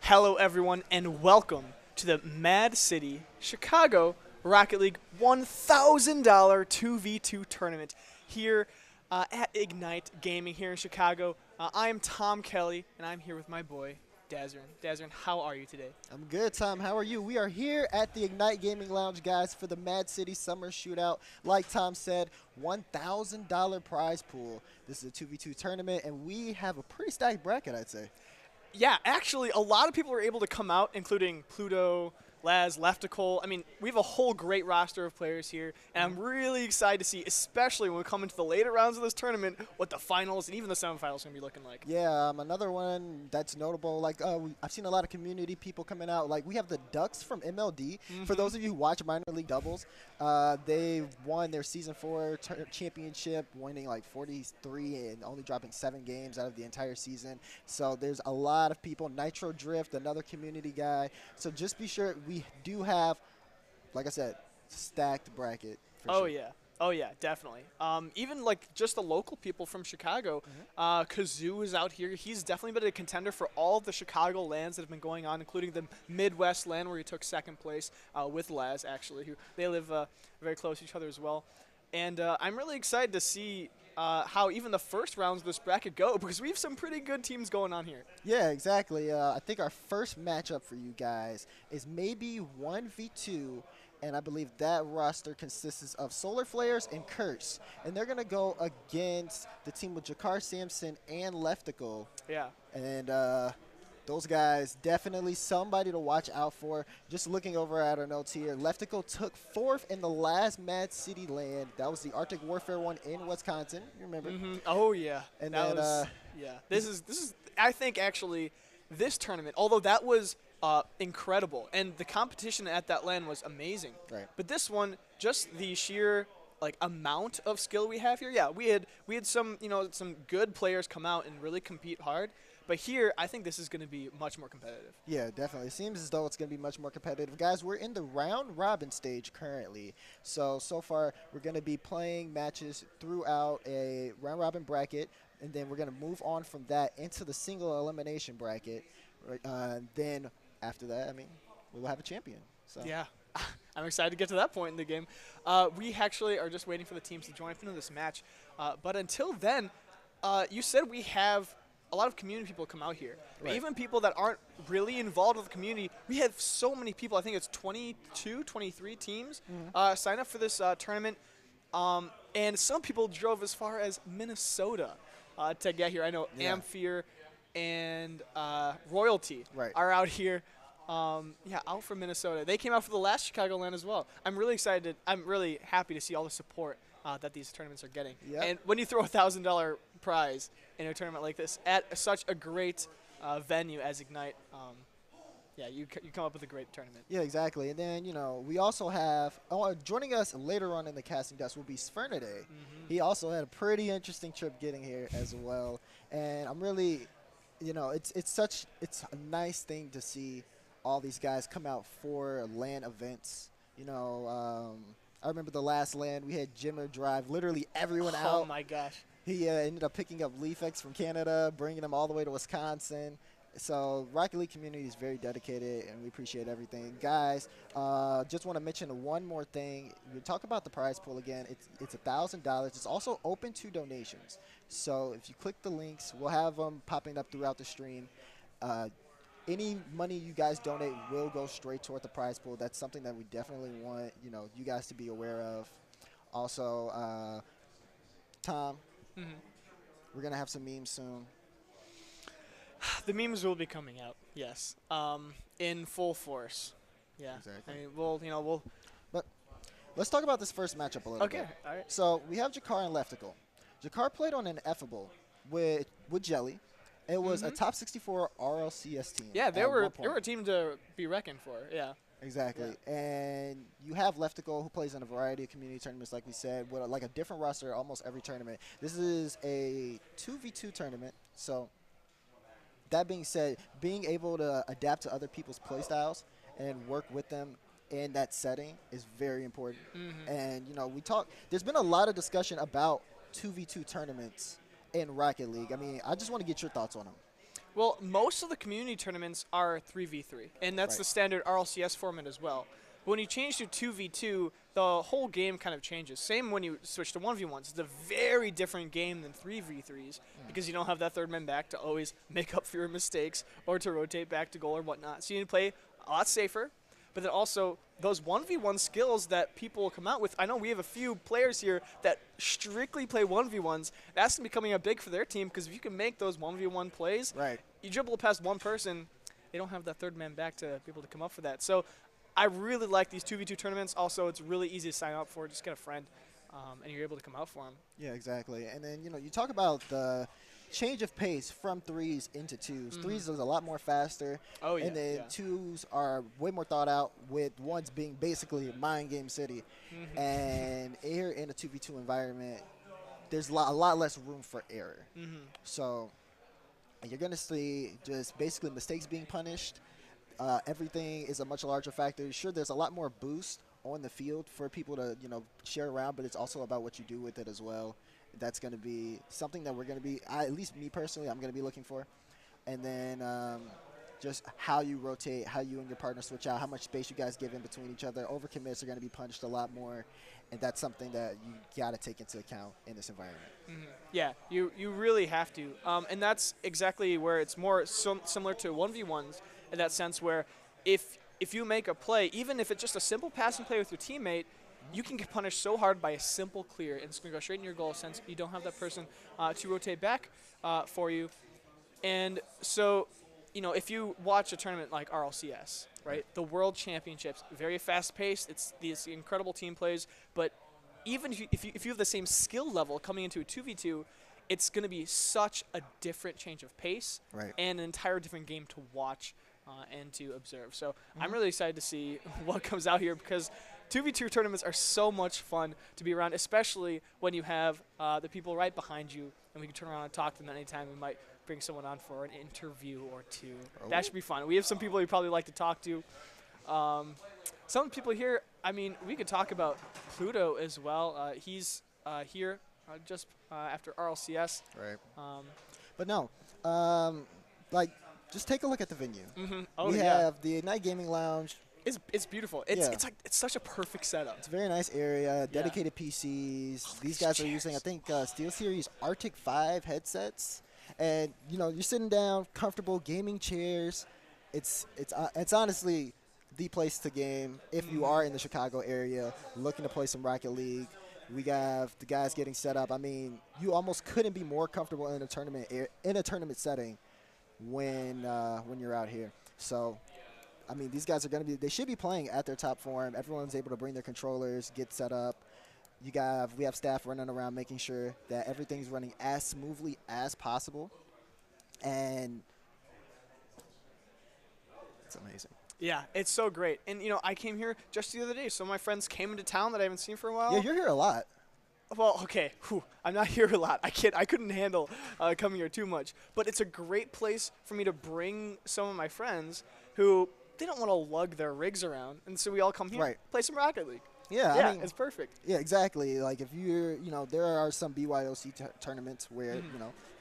Hello, everyone, and welcome to the Mad City Chicago Rocket League $1,000 2v2 tournament here at Ignite Gaming here in Chicago. I am Tom Kelly, and I'm here with my boy, Dazarin. Dazarin, how are you today? I'm good, Tom. How are you? We are here at the Ignite Gaming Lounge, guys, for the Mad City Summer Shootout. Like Tom said, $1,000 prize pool. This is a 2v2 tournament, and we have a pretty stacked bracket, I'd say. Yeah, actually, a lot of people were able to come out, including Pluto, Laz, Leftical. I mean, we have a whole great roster of players here, and I'm really excited to see, especially when we come into the later rounds of this tournament, what the finals and even the semifinals are going to be looking like. Yeah, another one that's notable, like I've seen a lot of community people coming out. Like we have the Ducks from MLD. For those of you who watch minor league doubles, they won their season 4 championship, winning like 43 and only dropping 7 games out of the entire season. So there's a lot of people. Nitro Drift, another community guy. So just be sure we do have, like I said, stacked bracket. Oh, yeah. Oh, yeah, definitely. Even, like, just the local people from Chicago, Kazoo is out here. He's definitely been a contender for all of the Chicago lands that have been going on, including the Midwest land where he took second place with Laz, actually. They live very close to each other as well. And I'm really excited to see how even the first rounds of this bracket go, because we have some pretty good teams going on here. Yeah, exactly. I think our first matchup for you guys is maybe 1v2, and I believe that roster consists of Solar Flares and Curse. And they're going to go against the team with Jakar Sampson and Leftical. Yeah. And those guys, definitely somebody to watch out for. Just looking over at our notes here, Leftical took 4th in the last Mad City land. That was the Arctic Warfare one in Wisconsin. You remember? Oh, yeah. And that then, was, yeah. This is, I think, actually, this tournament, although that was incredible, and the competition at that land was amazing. Right. But this one, just the sheer amount of skill we have here. Yeah, we had some some good players come out and really compete hard. But here, I think this is going to be much more competitive. Yeah, definitely. It seems as though it's going to be much more competitive. Guys, we're in the round-robin stage currently. So far, we're going to be playing matches throughout a round-robin bracket, and then we're going to move on from that into the single elimination bracket. Then after that, I mean, we'll have a champion. So. Yeah. I'm excited to get to that point in the game. We actually are just waiting for the teams to join up into this match. But until then, you said we have a lot of community people come out here. Right. Even people that aren't really involved with the community. We have so many people. I think it's 22, 23 teams sign up for this tournament. And some people drove as far as Minnesota to get here. I know Amphere and Royalty are out here. Out from Minnesota. They came out for the last Chicagoland as well. I'm really excited. I'm really happy to see all the support that these tournaments are getting. Yep. And when you throw a $1,000 prize in a tournament like this at such a great venue as Ignite, you come up with a great tournament. Yeah, exactly. And then, we also have, joining us later on in the casting desk will be Sfernaday. He also had a pretty interesting trip getting here as well. And I'm really, it's a nice thing to see all these guys come out for LAN events. I remember the last LAN, we had Jimmer drive literally everyone out. Oh, my gosh. He ended up picking up Leafex from Canada, bringing them all the way to Wisconsin. So Rocket League community is very dedicated, and we appreciate everything. Guys, just want to mention one more thing. We talk about the prize pool again. It's $1,000. It's also open to donations. So if you click the links, we'll have them popping up throughout the stream. Any money you guys donate will go straight toward the prize pool. That's something that we definitely want you guys to be aware of. Also, Tom, we're going to have some memes soon. The memes will be coming out, yes, in full force. Yeah. Exactly. I mean, But let's talk about this first matchup a little bit. Okay, all right. So we have Jakar and Leftical. Jakar played on an Ineffable with Jelly. It was a top 64 RLCS team. Yeah, they were a team to be reckoned for. Yeah. Exactly. Yeah. And you have Leftical, who plays in a variety of community tournaments, like we said, with like a different roster almost every tournament. This is a 2v2 tournament. So that being said, being able to adapt to other people's playstyles and work with them in that setting is very important. And, there's been a lot of discussion about 2v2 tournaments in Rocket League. I mean, I just want to get your thoughts on them. Well, most of the community tournaments are 3v3, and that's Right. the standard RLCS format as well. When you change to 2v2, the whole game kind of changes. Same when you switch to 1v1s. It's a very different game than 3v3s because you don't have that third man back to always make up for your mistakes or to rotate back to goal or whatnot. So you need to play a lot safer. But then also those 1v1 skills that people come out with. I know we have a few players here that strictly play 1v1s. That's going to be coming up big for their team because if you can make those 1v1 plays, Right. you dribble past one person, they don't have that third man back to be able to come up for that. So I really like these 2v2 tournaments. Also, it's really easy to sign up for. Just get a friend, and you're able to come out for them. Yeah, exactly. And then, you talk about the change of pace from threes into twos. Threes is a lot more faster. Oh, yeah. And then yeah. twos are way more thought out, with ones being basically mind game city. And here in a 2v2 environment, there's a lot less room for error. So you're going to see just basically mistakes being punished. Everything is a much larger factor. Sure, there's a lot more boost on the field for people to, share around, but it's also about what you do with it as well. That's going to be something that we're going to be, at least me personally, I'm going to be looking for. And then just how you rotate, how you and your partner switch out, how much space you guys give in between each other. Overcommits are going to be punished a lot more, and that's something that you got to take into account in this environment. Yeah, you really have to. And that's exactly where it's more similar to 1v1s in that sense where if you make a play, even if it's just a simple passing play with your teammate, you can get punished so hard by a simple clear, and it's going to go straight in your goal since you don't have that person to rotate back for you. And so, if you watch a tournament like RLCS, right, the World Championships, very fast-paced. It's these incredible team plays, but even if you have the same skill level coming into a 2v2, it's going to be such a different change of pace and an entire different game to watch and to observe. So I'm really excited to see what comes out here because 2v2 tournaments are so much fun to be around, especially when you have the people right behind you, and we can turn around and talk to them anytime. We might bring someone on for an interview or two. That should be fun. We have some people you probably like to talk to. Some people here, we could talk about Pluto as well. He's here just after RLCS. Right. But no, just take a look at the venue. Oh, we have the Ignite Gaming Lounge. It's beautiful. It's such a perfect setup. It's a very nice area, dedicated PCs. These guys are using, I think, SteelSeries Arctic 5 headsets. And, you're sitting down, comfortable, gaming chairs. It's honestly the place to game if you are in the Chicago area looking to play some Rocket League. We have the guys getting set up. You almost couldn't be more comfortable in a tournament setting when you're out here. So, these guys are they should be playing at their top form. Everyone's able to bring their controllers, get set up. We have staff running around making sure that everything's running as smoothly as possible. And it's amazing. Yeah, it's so great. And, I came here just the other day. Some of my friends came into town that I haven't seen for a while. Yeah, you're here a lot. Well, okay. I'm not here a lot. I couldn't handle coming here too much. But it's a great place for me to bring some of my friends who they don't want to lug their rigs around. And so we all come here, play some Rocket League. Yeah, it's perfect. Yeah, exactly. Like if you're, there are some BYOC tournaments where,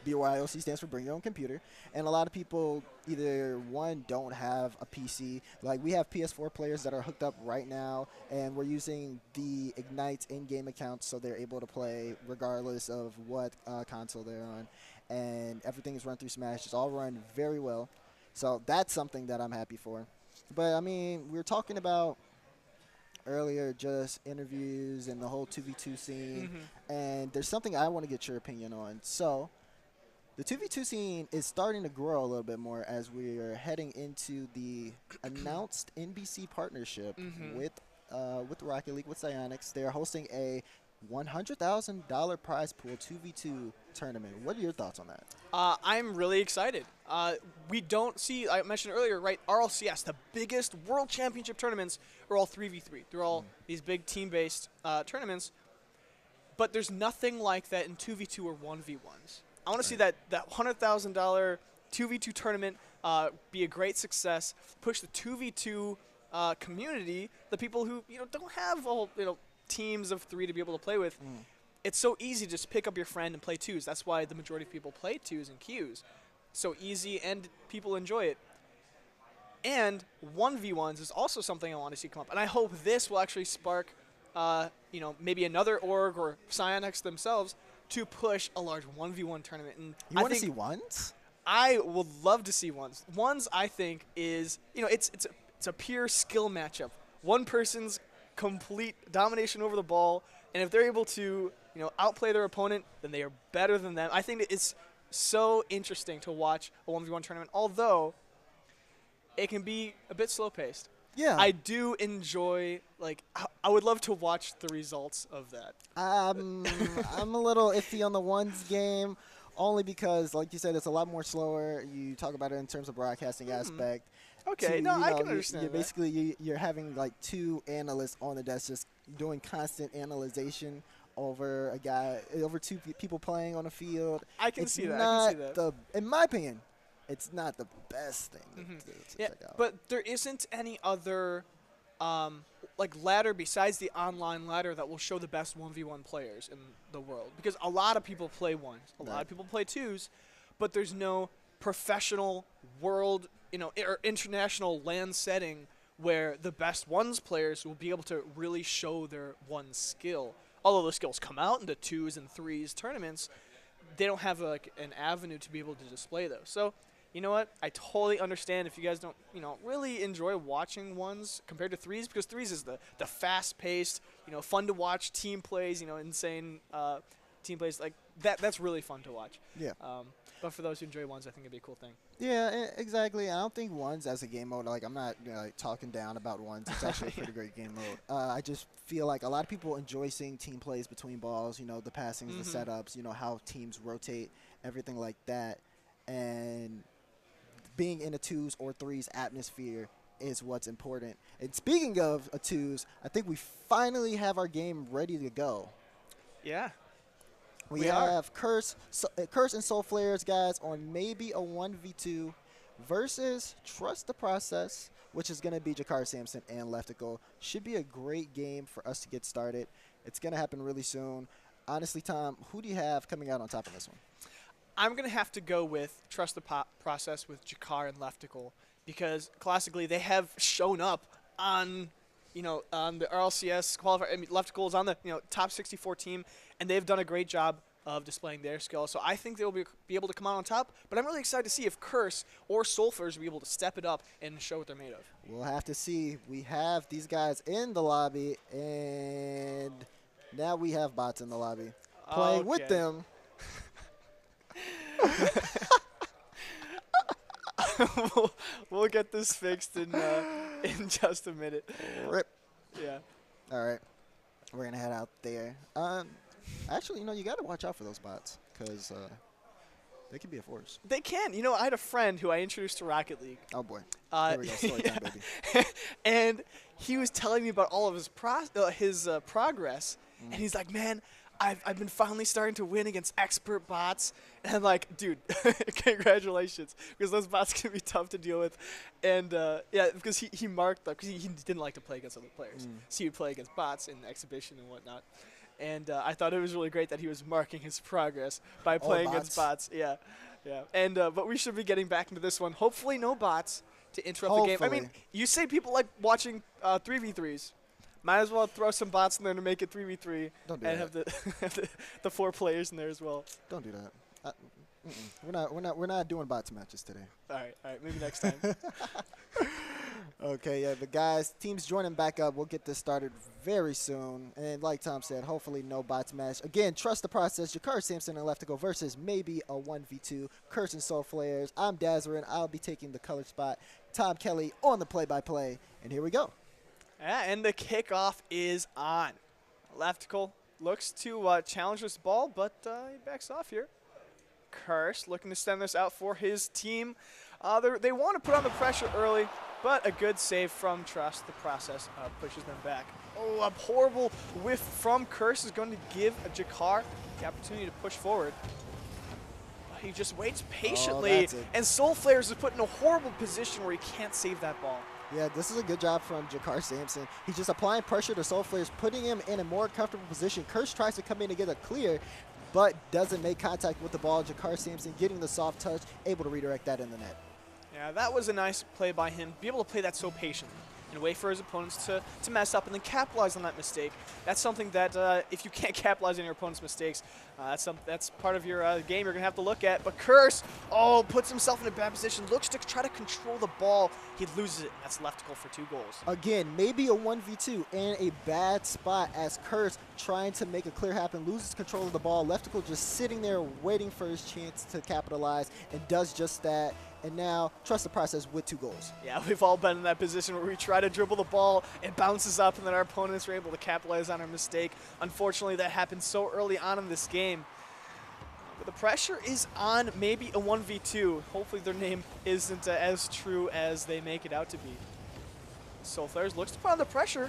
BYOC stands for Bring Your Own Computer. And a lot of people either, one, don't have a PC. Like we have PS4 players that are hooked up right now, and we're using the Ignite in-game accounts so they're able to play regardless of what console they're on. And everything is run through Smash. It's all run very well. So that's something that I'm happy for. But, we were talking about earlier just interviews and the whole 2v2 scene, and there's something I want to get your opinion on. So the 2v2 scene is starting to grow a little bit more as we are heading into the announced NBC partnership with Rocket League, with Psyonix. They're hosting a $100,000 prize pool 2v2 tournament. What are your thoughts on that? I'm really excited. We don't see, I mentioned earlier, right, RLCS, the biggest world championship tournaments are all 3v3. They're all these big team-based tournaments. But there's nothing like that in 2v2 or 1v1s. I want to see that $100,000 2v2 tournament be a great success, push the 2v2 community, the people who don't have teams of 3 to be able to play with. It's so easy to just pick up your friend and play twos. That's why the majority of people play twos and queues. so easy and people enjoy it. And 1v1s is also something I want to see come up. And I hope this will actually spark, maybe another org or Psyonix themselves to push a large 1v1 tournament. And You want to see ones? I would love to see ones. Ones, I think, is, it's a pure skill matchup. One person's complete domination over the ball, and if they're able to, outplay their opponent, then they are better than them. I think that it's so interesting to watch a 1v1 tournament, although it can be a bit slow-paced. Yeah. I do enjoy, I would love to watch the results of that. I'm a little iffy on the ones game, only because, like you said, it's a lot more slower. You talk about it in terms of broadcasting aspect. Okay, I can understand that. Basically, you're having, two analysts on the desk just doing constant analyzation over over two people playing on a field. I can see that. In my opinion, it's not the best thing to check out. But there isn't any other ladder besides the online ladder that will show the best 1v1 players in the world. Because a lot of people play ones, a lot of people play twos, but there's no professional world, or international LAN setting where the best ones players will be able to really show their one skill. Although the skills come out in the 2s and 3s tournaments, they don't have an avenue to be able to display those. So, you know what? I totally understand if you guys don't, really enjoy watching ones compared to 3s, because 3s is the fast-paced, fun to watch team plays, insane team plays like that. That's really fun to watch. Yeah. But for those who enjoy ones, I think it'd be a cool thing. Yeah, exactly. I don't think ones as a game mode, I'm not talking down about ones. It's actually a pretty great game mode. I just feel like a lot of people enjoy seeing team plays between balls, the passings, the setups, how teams rotate, everything like that. And being in a 2s or 3s atmosphere is what's important. And speaking of a 2s, I think we finally have our game ready to go. Yeah. We have Curse and Soul Flares, guys, on maybe a 1v2 versus Trust the Process, which is going to be Jakar Sampson and Leftical. Should be a great game for us to get started. It's going to happen really soon. Honestly, Tom, who do you have coming out on top of this one? I'm going to have to go with Trust the Process with Jakar and Leftical, because classically they have shown up on the RLCS qualifier. I mean, Leftical is on the top 64 team, and they've done a great job of displaying their skill. So I think they'll be able to come out on top. But I'm really excited to see if Curse or Soulflers will be able to step it up and show what they're made of. We'll have to see. We have these guys in the lobby, and now we have bots in the lobby playing with them. We'll get this fixed in just a minute. Rip. Yeah. All right. We're going to head out there. Actually, you got to watch out for those bots, because they can be a force. They can. I had a friend who I introduced to Rocket League. Oh, boy. Here we go. Story time, baby. And he was telling me about all of his progress. And he's like, man, I've been finally starting to win against expert bots. And I'm like, dude, congratulations, because those bots can be tough to deal with. And, because he marked them, because he didn't like to play against other players. So he would play against bots in exhibition and whatnot. And I thought it was really great that he was marking his progress by playing against bots. Yeah. And but we should be getting back into this one. Hopefully no bots to interrupt the game. I mean, you say people like watching 3v3s. Might as well throw some bots in there to make it 3v3 and have the 4 players in there as well. Don't do that. We're not doing bots matches today. All right, maybe next time. Okay, yeah, but guys, teams joining back up. We'll get this started very soon. And like Tom said, hopefully no bots match. Again, Trust the Process, Jakar Sampson and Leftical versus maybe a 1v2. Curse and Soul Flares. I'm Dazarin. I'll be taking the color spot. Tom Kelly on the play-by-play. And here we go. Yeah, and the kickoff is on. Leftical looks to challenge this ball, but he backs off here. Curse looking to send this out for his team. They want to put on the pressure early, but a good save from Trust the Process pushes them back. Oh, a horrible whiff from Curse is going to give Jakar the opportunity to push forward. He just waits patiently, and Soul Flares is put in a horrible position where he can't save that ball. Yeah, this is a good job from Jakar Sampson. He's just applying pressure to Soul Flares, putting him in a more comfortable position. Curse tries to come in to get a clear. but doesn't make contact with the ball. Jakar Sampson getting the soft touch, able to redirect that in the net. Yeah, that was a nice play by him. Be able to play that so patiently and wait for his opponents to mess up and then capitalize on that mistake. That's something that if you can't capitalize on your opponent's mistakes, that's part of your game you're going to have to look at. But Curse, puts himself in a bad position, looks to try to control the ball. He loses it, and that's leftical for 2 goals. Again, maybe a 1v2 in a bad spot as Curse trying to make a clear happen, loses control of the ball. Leftical just sitting there waiting for his chance to capitalize and does just that. And now, trust the process with 2 goals. Yeah, we've all been in that position where we try to dribble the ball, it bounces up, and then our opponents are able to capitalize on our mistake. Unfortunately, that happened so early on in this game. But the pressure is on maybe a 1v2. Hopefully their name isn't as true as they make it out to be. Soul Flares looks to put on the pressure.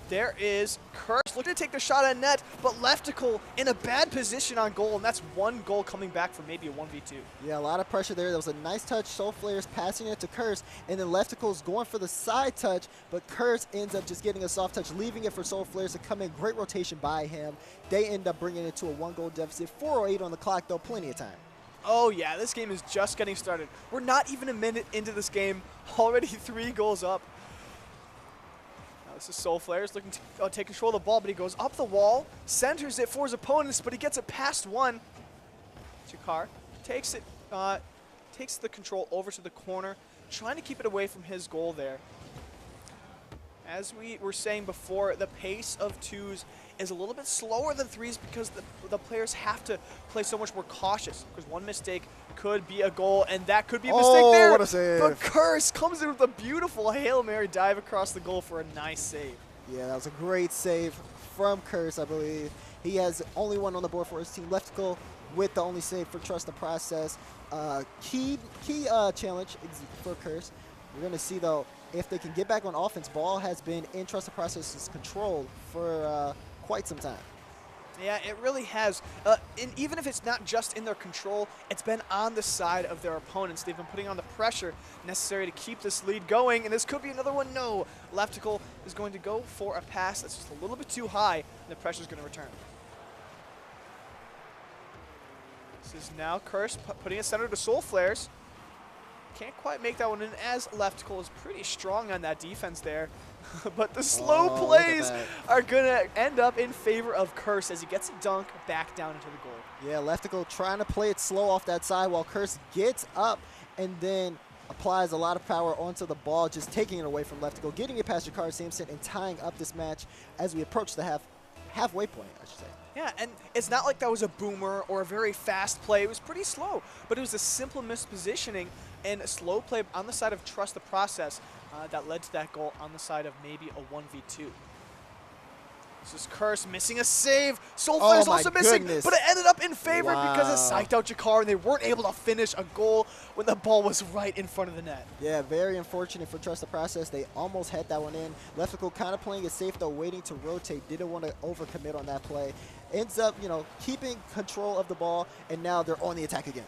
There is Curse looking to take the shot at net, but Leftical in a bad position on goal, and that's 1 goal coming back for maybe a 1v2. Yeah, a lot of pressure there. That was a nice touch. Soul Flares passing it to Curse, and then Leftical's going for the side touch, but Curse ends up just getting a soft touch, leaving it for Soul Flares to come in. Great rotation by him. They end up bringing it to a 1-goal deficit. 4:08 on the clock, though, plenty of time. Oh yeah, this game is just getting started. We're not even a minute into this game, already 3 goals up. This is Soul Flares looking to take control of the ball, but he goes up the wall, centers it for his opponents, but he gets it past 1. Jakar takes the control over to the corner, trying to keep it away from his goal there. As we were saying before, the pace of 2s is a little bit slower than 3s because the players have to play so much more cautious, because 1 mistake could be a goal, and that could be a mistake there. What a save. But Curse comes in with a beautiful Hail Mary dive across the goal for a nice save. Yeah, that was a great save from Curse, I believe. He has only 1 on the board for his team. Leftical with the only save for Trust the Process. Key challenge for Curse. We're going to see, though, if they can get back on offense. Ball has been in Trust the Process's control for quite some time. Yeah, it really has. And even if it's not just in their control, it's been on the side of their opponents. They've been putting on the pressure necessary to keep this lead going, and this could be another one. No, Leftical is going to go for a pass that's just a little bit too high, and the pressure is going to return. This is now Curse putting it center to Soul Flares. Can't quite make that one in, as Leftical is pretty strong on that defense there. But the slow plays are going to end up in favor of Curse as he gets a dunk back down into the goal. Yeah, Leftical trying to play it slow off that side while Curse gets up and then applies a lot of power onto the ball, just taking it away from Leftical, getting it past Jakar Sampson and tying up this match as we approach the halfway point, I should say. Yeah, and it's not like that was a boomer or a very fast play. It was pretty slow, but it was a simple mispositioning and a slow play on the side of Trust the Process that led to that goal on the side of maybe a 1v2. This is Curse missing a save. Soul Flare's also missing, but it ended up in favor because it psyched out Jakar, and they weren't able to finish a goal when the ball was right in front of the net. Yeah, very unfortunate for Trust the Process. They almost had that one in. Leftical kind of playing it safe, though, waiting to rotate. Didn't want to overcommit on that play. Ends up, keeping control of the ball, and now they're on the attack again.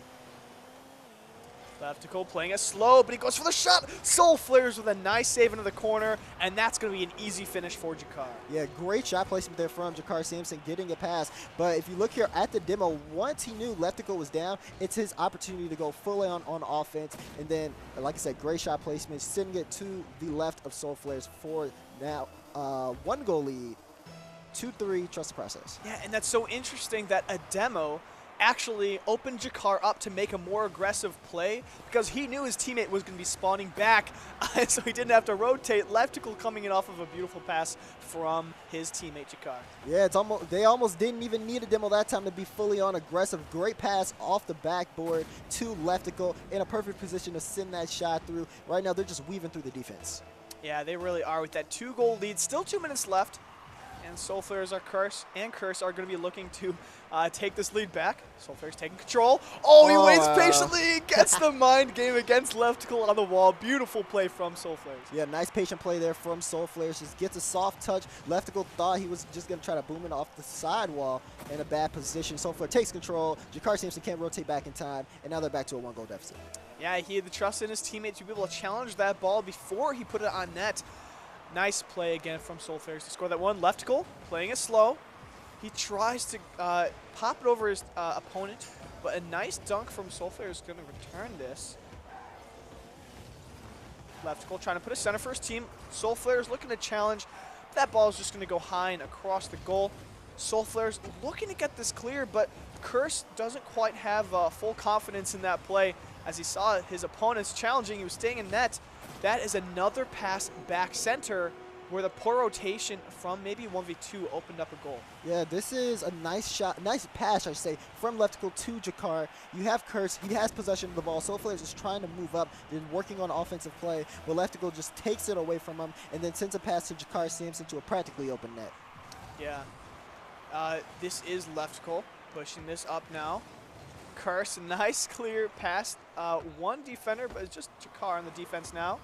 Leftical playing it slow, but he goes for the shot. Soul Flares with a nice save into the corner, and that's going to be an easy finish for Jakar. Yeah, great shot placement there from Jakar Sampson, getting it past. But if you look here at the demo, once he knew Leftical was down, it's his opportunity to go full on offense. And then, like I said, great shot placement, sending it to the left of Soul Flares for now 1-goal lead. 2-3, Trust the Process. Yeah, and that's so interesting that a demo actually opened Jakar up to make a more aggressive play because he knew his teammate was going to be spawning back, so he didn't have to rotate. Leftical coming in off of a beautiful pass from his teammate Jakar. Yeah, they almost didn't even need a demo that time to be fully on aggressive. Great pass off the backboard to Leftical in a perfect position to send that shot through. Right now, they're just weaving through the defense. Yeah, they really are with that 2-goal lead. Still 2 minutes left. And Soul Flares Curse are going to be looking to take this lead back. Soul Flares taking control. He waits patiently, gets the mind game against Leftical on the wall. Beautiful play from Soul Flares. Yeah, nice patient play there from Soul Flares. Just gets a soft touch. Leftical thought he was just going to try to boom it off the sidewall in a bad position. Soul Flares takes control. Jakar Sampson can't rotate back in time, and now they're back to a 1-goal deficit. Yeah, he had the trust in his teammate to be able to challenge that ball before he put it on net. Nice play again from Soul Flares to score that one. Leftical playing it slow. He tries to pop it over his opponent, but a nice dunk from Soulflare is going to return this. Leftical trying to put a center for his team. Soulflare is looking to challenge. That ball is just going to go high and across the goal. Soulflare's looking to get this clear, but Curse doesn't quite have full confidence in that play. As he saw his opponents challenging, he was staying in net. That is another pass back center where the poor rotation from maybe 1v2 opened up a goal. Yeah, this is a nice shot, nice pass, I should say, from Leftical to Jakar. You have Curse, he has possession of the ball. Soulflare is just trying to move up, then working on offensive play, but Leftical just takes it away from him and then sends a pass to Jakar Sampson to a practically open net. Yeah. This is Leftical pushing this up now. Curse, nice clear pass. One defender, but it's just Jakar on the defense now.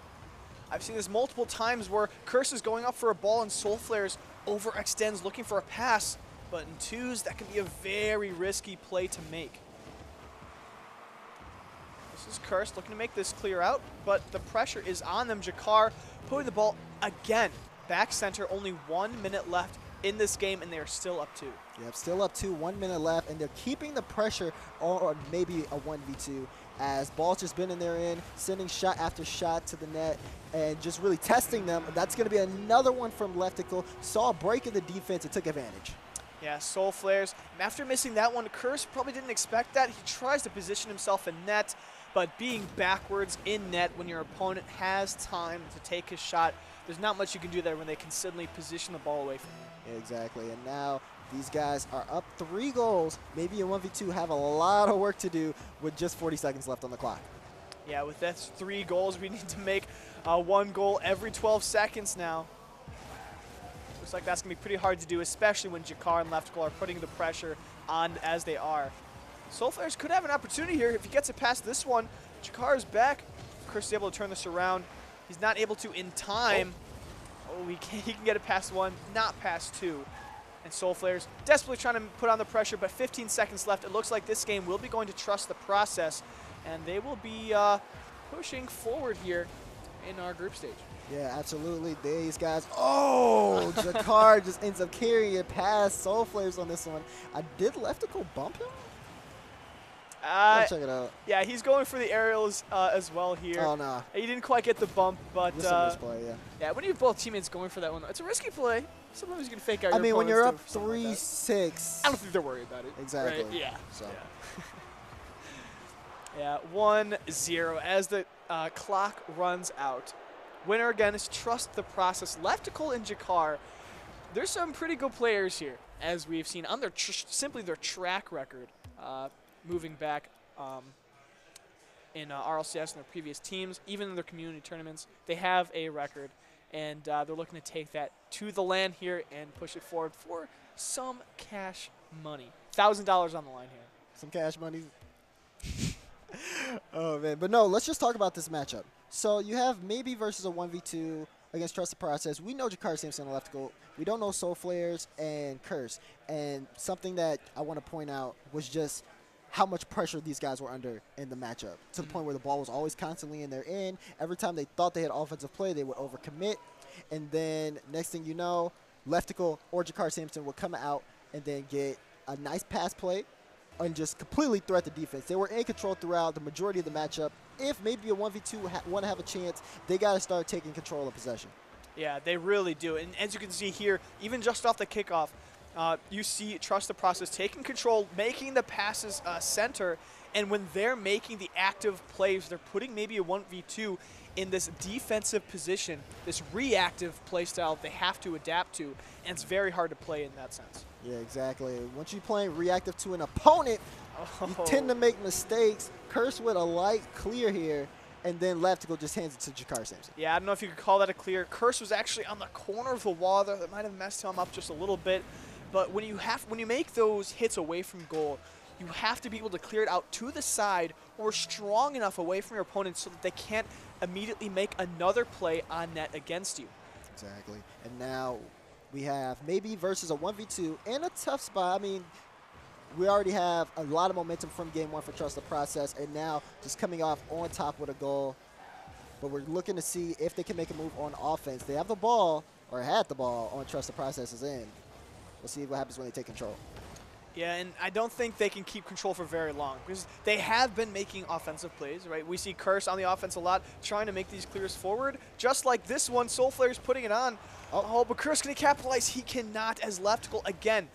I've seen this multiple times where Curse is going up for a ball and Soulflare's overextends looking for a pass, but in twos, that can be a very risky play to make. This is Curse looking to make this clear out, but the pressure is on them. Jakar putting the ball again back center, only 1 minute left in this game, and they are still up 2. Yep, still up 2, 1 minute left, and they're keeping the pressure on maybe a 1v2 as ball's just been in there sending shot after shot to the net and just really testing them. That's going to be another one from Leftical. Saw a break in the defense and took advantage. Yeah, Soulflares, after missing that one, Curse probably didn't expect that. He tries to position himself in net, but being backwards in net when your opponent has time to take his shot, there's not much you can do there when they consistently position the ball away from you. Exactly, and now these guys are up 3 goals. Maybe in 1v2 have a lot of work to do with just 40 seconds left on the clock. Yeah, with that 3 goals, we need to make 1 goal every 12 seconds now. Looks like that's going to be pretty hard to do, especially when Jakar and Leftical are putting the pressure on as they are. Soulflares could have an opportunity here if he gets it past this one. Jakar is back. Chris is able to turn this around. He's not able to in time. Oh, he can get it past 1, not past 2. And Soulflares desperately trying to put on the pressure, but 15 seconds left. It looks like this game will be going to trust the process, and they will be pushing forward here in our group stage. Yeah, absolutely. These guys. Oh, Jakar just ends up carrying it past Soulflares on this one. Did Leftical bump him? Check it out. Yeah, he's going for the aerials as well here. Oh, no. He didn't quite get the bump, but Play, yeah. Yeah, when you have both teammates going for that one, it's a risky play. Sometimes you can fake out your I mean, when you're up opponents 3-6. I don't think they're worried about it. Exactly. Right? Yeah. So. Yeah. Yeah, 1-0 as the clock runs out. Winner again is trust the process. Leftical and Jakar, there's some pretty good players here, as we've seen on their simply their track record, moving back in RLCS and their previous teams, even in their community tournaments. They have a record, and they're looking to take that to the land here and push it forward for some cash money. $1,000 on the line here. Some cash money. Oh, man. But no, let's just talk about this matchup. So you have maybe versus a 1v2 against Trust the Process. We know Jakar Sampson and Leftical. We don't know Soulflares and Curse. And something that I want to point out was just how much pressure these guys were under in the matchup, to the point where the ball was always constantly in their end. Every time they thought they had offensive play, they would overcommit. And then next thing you know, Leftical or Jakar Sampson would come out and then get a nice pass play and just completely threat the defense. They were in control throughout the majority of the matchup. If maybe a 1v2 want to have a chance, they got to start taking control of possession. Yeah, they really do. And as you can see here, even just off the kickoff, you see Trust the Process taking control, making the passes center, and when they're making the active plays, they're putting maybe a 1v2 in this defensive position, this reactive play style they have to adapt to, and it's very hard to play in that sense. Yeah, exactly. Once you're playing reactive to an opponent, you tend to make mistakes. Curse with a light clear here, and then Leftical just hands it to Jakar Sampson. Yeah, I don't know if you could call that a clear. Curse was actually on the corner of the wall there. That might have messed him up just a little bit. But when you make those hits away from goal, you have to be able to clear it out to the side or strong enough away from your opponent so that they can't immediately make another play on net against you. Exactly. And now we have maybe versus a 1v2 in a tough spot. I mean, we already have a lot of momentum from game 1 for Trust the Process, and now just coming off on top with a goal. But we're looking to see if they can make a move on offense. They have the ball, or had the ball, on Trust the Process's end. We'll see what happens when they take control. Yeah, and I don't think they can keep control for very long because they have been making offensive plays, right? We see Curse on the offense a lot, trying to make these clears forward, just like this one. Soulflare's putting it on. Oh, but Curse can capitalize. He cannot, as Leftical again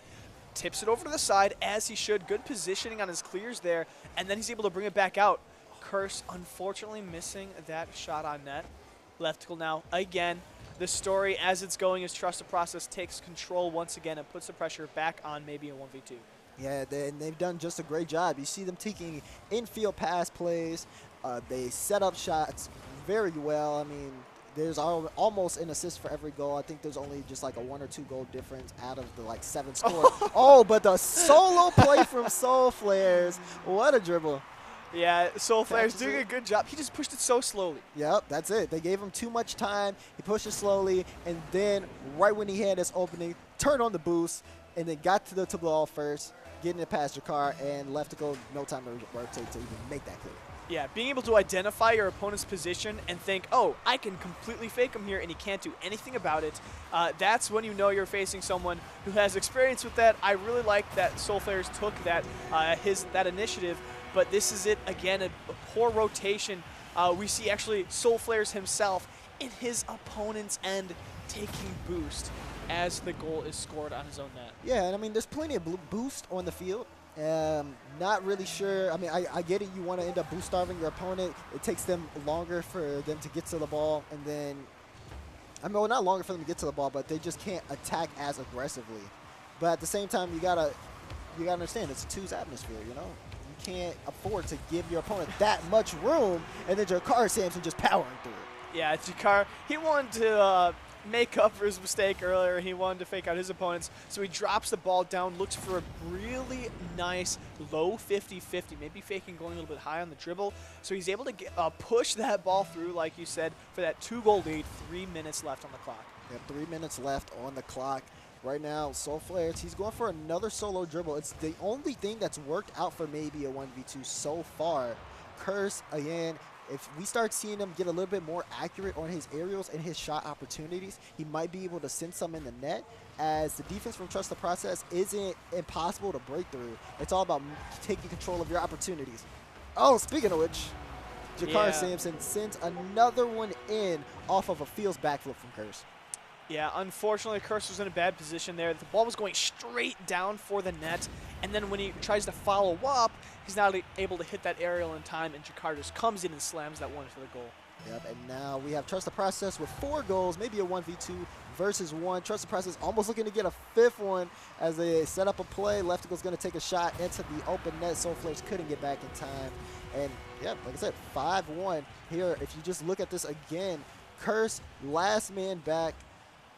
tips it over to the side as he should. Good positioning on his clears there, and then he's able to bring it back out. Curse unfortunately missing that shot on net. Leftical now again. The story as it's going is Trust the Process takes control once again and puts the pressure back on maybe a 1v2. Yeah, they've done just a great job. You see them taking infield pass plays. They set up shots very well. I mean, there's almost an assist for every goal. I think there's only just like a 1 or 2 goal difference out of the like 7 scores. Oh, but the solo play from Soul Flares. What a dribble. Yeah, Soulflare's doing a good job. He just pushed it so slowly. Yep, that's it. They gave him too much time. He pushed it slowly, and then right when he had his opening, turned on the boost, and then got to the ball first, getting it past Jakar, and left to go no time to rotate to even make that clear. Yeah, being able to identify your opponent's position and think, oh, I can completely fake him here, and he can't do anything about it. That's when you know you're facing someone who has experience with that. I really like that Soulflares took that that initiative. But this is it, again, a poor rotation. We see actually Soulflares himself in his opponent's end taking boost as the goal is scored on his own net. Yeah, and I mean, there's plenty of boost on the field. Not really sure. I mean, I get it. You want to end up boost starving your opponent. It takes them longer for them to get to the ball. And then, I mean, well, not longer for them to get to the ball, but they just can't attack as aggressively. But at the same time, you gotta understand, it's a twos atmosphere, you know? Can't afford to give your opponent that much room, and then Jakar Sampson just powering through it. Yeah, Jakar, he wanted to make up for his mistake earlier. He wanted to fake out his opponents, so he drops the ball down, looks for a really nice low 50-50, maybe faking going a little bit high on the dribble. So he's able to push that ball through, like you said, for that 2-goal lead, 3 minutes left on the clock. We have 3 minutes left on the clock. Right now, Soulflares, he's going for another solo dribble. It's the only thing that's worked out for maybe a 1v2 so far. Curse, again, if we start seeing him get a little bit more accurate on his aerials and his shot opportunities, he might be able to send some in the net, as the defense from Trust the Process isn't impossible to break through. It's all about taking control of your opportunities. Oh, speaking of which, Jakar Sampson sends another one in off of a Fields backflip from Curse. Yeah, unfortunately, Curse was in a bad position there. The ball was going straight down for the net, and then when he tries to follow up, he's not able to hit that aerial in time, and Jakar just comes in and slams that one for the goal. Yep, and now we have Trust the Process with 4 goals, maybe a 1v2 versus 1. Trust the Process almost looking to get a 5th one as they set up a play. Leftical's going to take a shot into the open net. Soulflares couldn't get back in time. And, yeah, like I said, 5-1 here. If you just look at this again, Curse, last man back.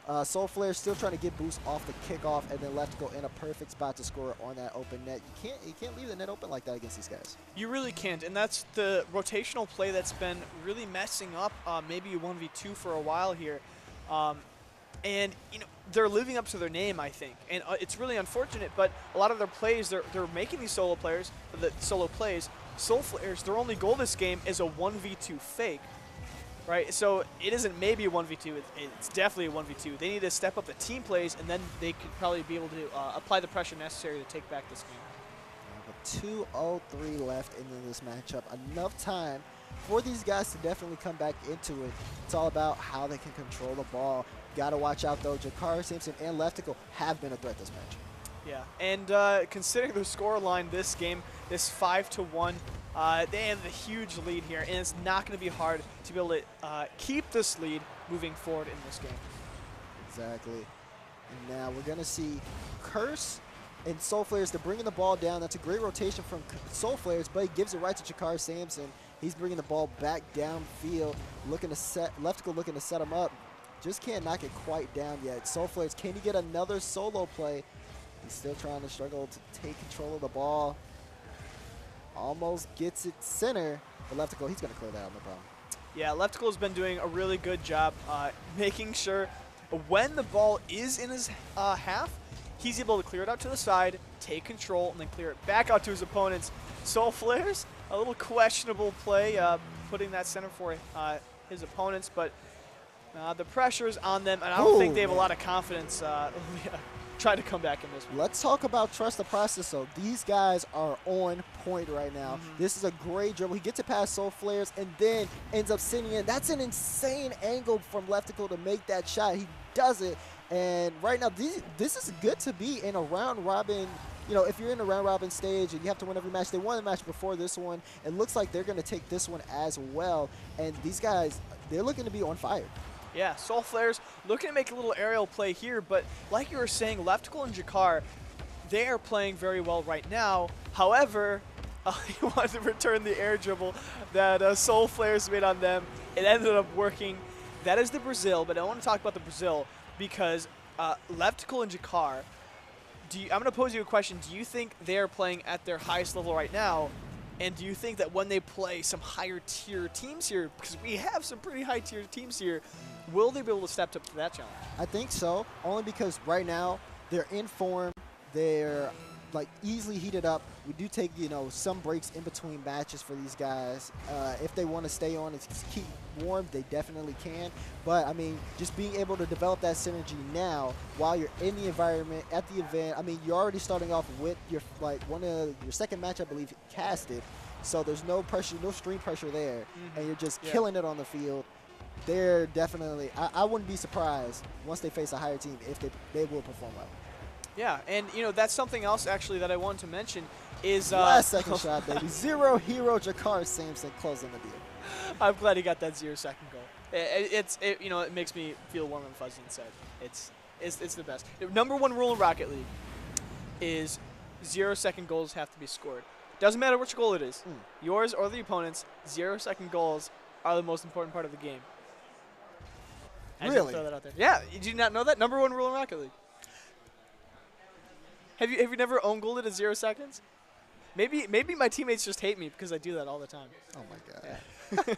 Soulflare still trying to get boost off the kickoff, and then Leftical in a perfect spot to score on that open net. You can't leave the net open like that against these guys. You really can't, and that's the rotational play that's been really messing up maybe a 1v2 for a while here. And you know, they're living up to their name, I think, and it's really unfortunate. But a lot of their plays, they're making these solo plays. Soulflares, their only goal this game is a 1v2 fake. Right, so it isn't maybe a 1v2, it's definitely a 1v2. They need to step up the team plays, and then they could probably be able to apply the pressure necessary to take back this game. 2:03 left in this matchup. Enough time for these guys to definitely come back into it. It's all about how they can control the ball. Got to watch out, though. Jakar Sampson and Leftical have been a threat this match. Yeah, and considering the score line this game, this 5-1, they have a huge lead here, and it's not going to be hard to be able to keep this lead moving forward in this game. Exactly. And now we're going to see Curse and Soulflares. They're bringing the ball down. That's a great rotation from Soulflares, but he gives it right to Jakar Sampson. He's bringing the ball back downfield, Leftical looking to set him up. Just can't knock it quite down yet. Soulflares, can he get another solo play? He's still trying to struggle to take control of the ball. Almost gets it center, but Leftical, he's going to clear that out, no problem. Yeah, Leftical has been doing a really good job making sure when the ball is in his half, he's able to clear it out to the side, take control, and then clear it back out to his opponents. Soulflares, a little questionable play, putting that center for his opponents, but the pressure is on them, and I don't think they have a lot of confidence try to come back in this one. Let's talk about trust the process, though. These guys are on point right now. This is a great dribble. He gets it past Soul Flares and then ends up sitting in. That's an insane angle from Leftical to make that shot. He does it. And right now, this is good to be in a round-robin. You know, if you're in a round-robin stage and you have to win every match, they won the match before this one. It looks like they're going to take this one as well. And these guys, they're looking to be on fire. Yeah, Soul Flares looking to make a little aerial play here, but like you were saying, Leftical and Jakar, they are playing very well right now. However, he wanted to return the air dribble that Soul Flares made on them. It ended up working. That is the Brazil, but I want to talk about the Brazil because Leftical and Jakar, I'm going to pose you a question. Do you think they're playing at their highest level right now? And do you think that when they play some higher tier teams here, because we have some pretty high tier teams here, will they be able to step up to that challenge? I think so, only because right now they're in form. They're like easily heated up. We do take, you know, some breaks in between matches for these guys. If they want to stay on and keep warm, they definitely can. But I mean, just being able to develop that synergy now while you're in the environment at the event. I mean, you're already starting off with your one of your second match, I believe, casted. So there's no pressure, no stream pressure there, and you're just killing it on the field. They're definitely. I wouldn't be surprised once they face a higher team if they will perform well. Yeah, and you know that's something else actually that I wanted to mention is last second shot, baby. 0 hero Jakar Sampson closing the deal. I'm glad he got that 0-second goal. You know, it makes me feel warm and fuzzy inside. It's the best. The #1 rule in Rocket League is 0-second goals have to be scored. Doesn't matter which goal it is, yours or the opponent's. 0-second goals are the most important part of the game. Really? Throw that out there. Yeah, did you not know that? #1 rule in Rocket League. Have you never own goaled at 0 seconds? Maybe my teammates just hate me because I do that all the time. Oh my god. Yeah.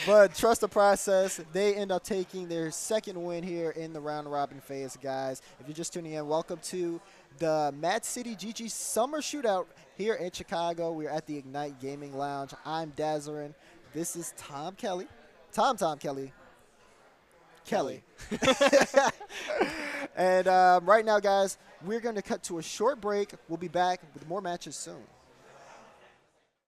But trust the process. They end up taking their second win here in the round robin phase, guys. If you're just tuning in, welcome to the Mad City GG Summer Shootout here in Chicago. We're at the Ignite Gaming Lounge. I'm Dazarin. This is Tom Kelly. Tom Kelly. Kelly. And right now, guys, we're going to cut to a short break. We'll be back with more matches soon.